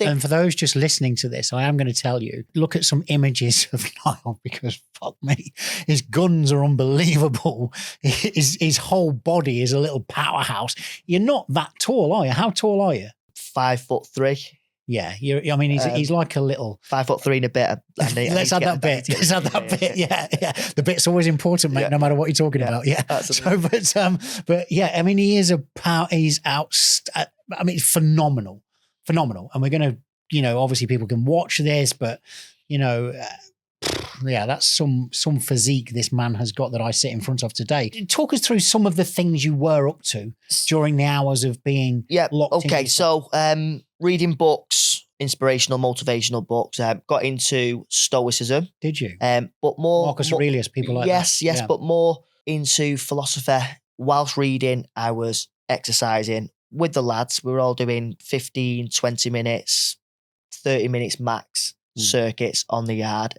And for those just listening to this, I am going to tell you, look at some images of Niall, because fuck me, his guns are unbelievable. His whole body is a little powerhouse. You're not that tall, are you? How tall are you? 5'3". Yeah, he's like a little 5'3" and a bit. Let's add that bit. Let's add that bit. Yeah. The bit's always important, mate. No matter what you're talking about. Yeah. Absolutely. So, but yeah, I mean, he is he's phenomenal, and we're going to, obviously people can watch this, but yeah, that's some physique this man has got that I sit in front of today. Talk us through some of the things you were up to during the hours of being locked in. Okay, so reading books, inspirational, motivational books. Got into Stoicism. Did you? But more Marcus Aurelius, people like that. Yes, yeah. But more into philosophy. Whilst reading, I was exercising with the lads. We were all doing 15, 20 minutes, 30 minutes max circuits on the yard.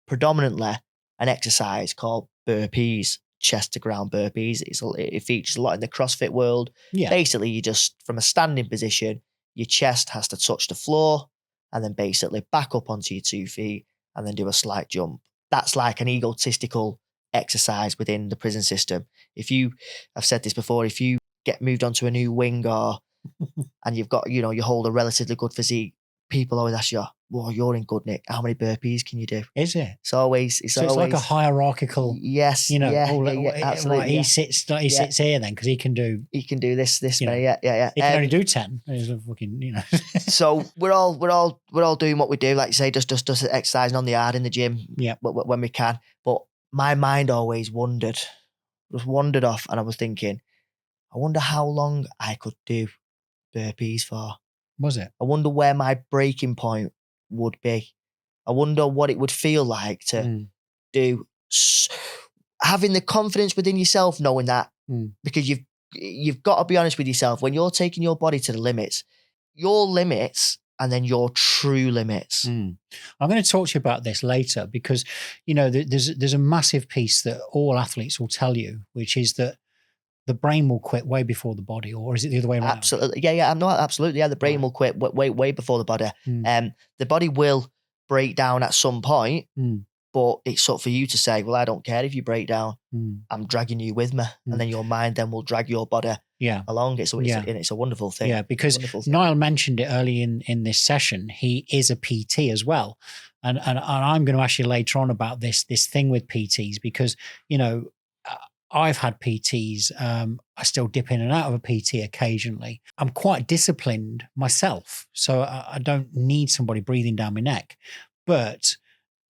Predominantly an exercise called burpees, chest to ground burpees. It features a lot in the CrossFit world. Yeah. Basically, you just, from a standing position, your chest has to touch the floor and then basically back up onto your 2 feet and then do a slight jump. That's like an egotistical exercise within the prison system. I've said this before, if you get moved onto a new wing and you've got, you hold a relatively good physique, people always ask you, well, you're in good nick. How many burpees can you do? Is it? It's always like a hierarchical. Yes. Absolutely. He sits here then because he can do this. Many, yeah. He can only do 10. He's a fucking, So we're all doing what we do, like you say, just exercising on the yard in the gym. Yeah. When we can. But my mind always wandered off, and I was thinking, I wonder how long I could do burpees for. Was it? I wonder where my breaking point would be. I wonder what it would feel like to do, having the confidence within yourself, knowing that, because you've got to be honest with yourself. When you're taking your body to the limits, your limits and then your true limits. I'm going to talk to you about this later because, there's a massive piece that all athletes will tell you, which is that the brain will quit way before the body, or is it the other way around? Absolutely. Yeah. No, absolutely. Yeah. The brain will quit way before the body. The body will break down at some point, but it's up for you to say, well, I don't care if you break down. I'm dragging you with me. And then your mind then will drag your body along it. So it's a wonderful thing. Yeah, because Niall mentioned it early in this session. He is a PT as well. And I'm going to ask you later on about this thing with PTs because, I've had PTs. I still dip in and out of a PT occasionally. I'm quite disciplined myself, so I don't need somebody breathing down my neck. But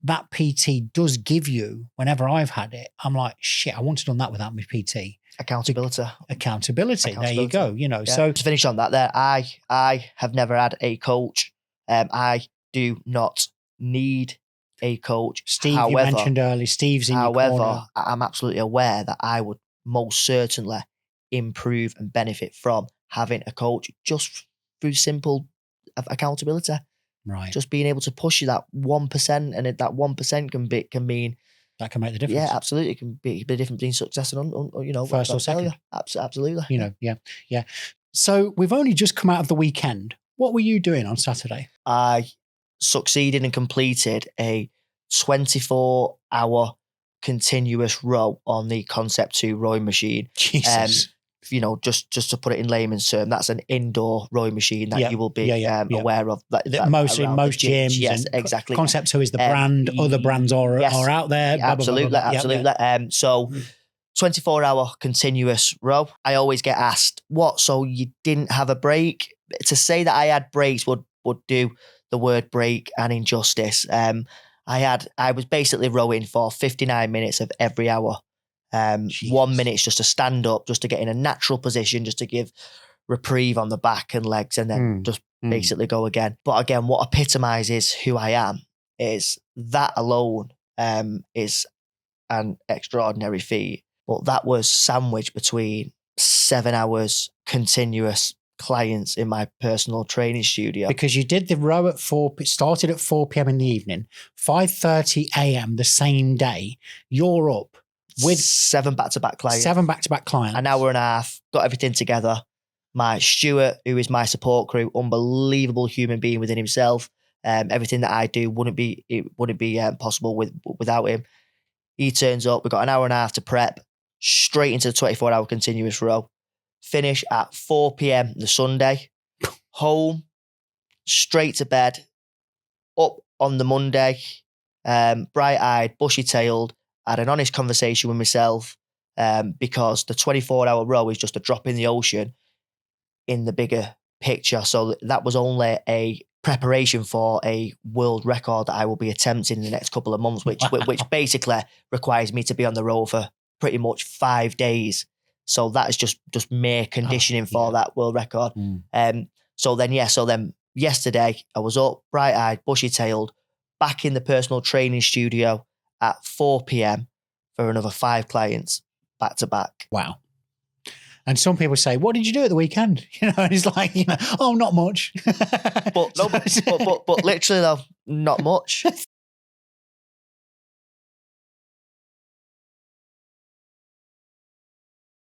that PT does give you, whenever I've had it, I'm like, shit, I wouldn't have done that without my PT. Accountability. There you go. So to finish on that there, I have never had a coach. I do not need a coach. Steve, you mentioned earlier, Steve's in your corner. However, I'm absolutely aware that I would most certainly improve and benefit from having a coach just through simple accountability. Right. Just being able to push you that 1%, and that 1% can mean that can make the difference. Yeah, absolutely. It can be the difference between success and first or second. Absolutely. Yeah. So we've only just come out of the weekend. What were you doing on Saturday? I succeeded and completed a 24-hour continuous row on the Concept 2 rowing machine. Jesus. Just to put it in layman's terms, that's an indoor rowing machine that you will be aware of. Most gyms. Yes, exactly. Concept 2 is the brand. Other brands are out there. Absolutely. So 24-hour continuous row. I always get asked, what? So you didn't have a break? To say that I had breaks would do the word break an injustice. I was basically rowing for 59 minutes of every hour. 1 minute just to stand up, just to get in a natural position, just to give reprieve on the back and legs, and then just basically go again. But again, what epitomizes who I am is that alone is an extraordinary feat. But that was sandwiched between 7 hours continuous clients in my personal training studio. Because you did the row at 4, it started at 4 p.m. in the evening, 5:30 a.m. the same day, you're up with 7 back-to-back clients. An hour and a half, got everything together, My Stuart, who is my support crew, unbelievable human being within himself. Everything that I do wouldn't be possible without him. He turns up. We've got an hour and a half to prep, straight into the 24-hour continuous row. Finish at 4 p.m. the Sunday. Home, straight to bed. Up on the Monday, bright-eyed, bushy-tailed. Had an honest conversation with myself because the 24-hour row is just a drop in the ocean in the bigger picture. So that was only a preparation for a world record that I will be attempting in the next couple of months, which basically requires me to be on the road for pretty much 5 days. So that is just mere conditioning for that world record. So then yesterday I was up, bright-eyed, bushy-tailed, back in the personal training studio at 4 p.m. for another 5 clients back to back. Wow. And some people say, "What did you do at the weekend?" And it's like, oh, not much. but literally though, not much.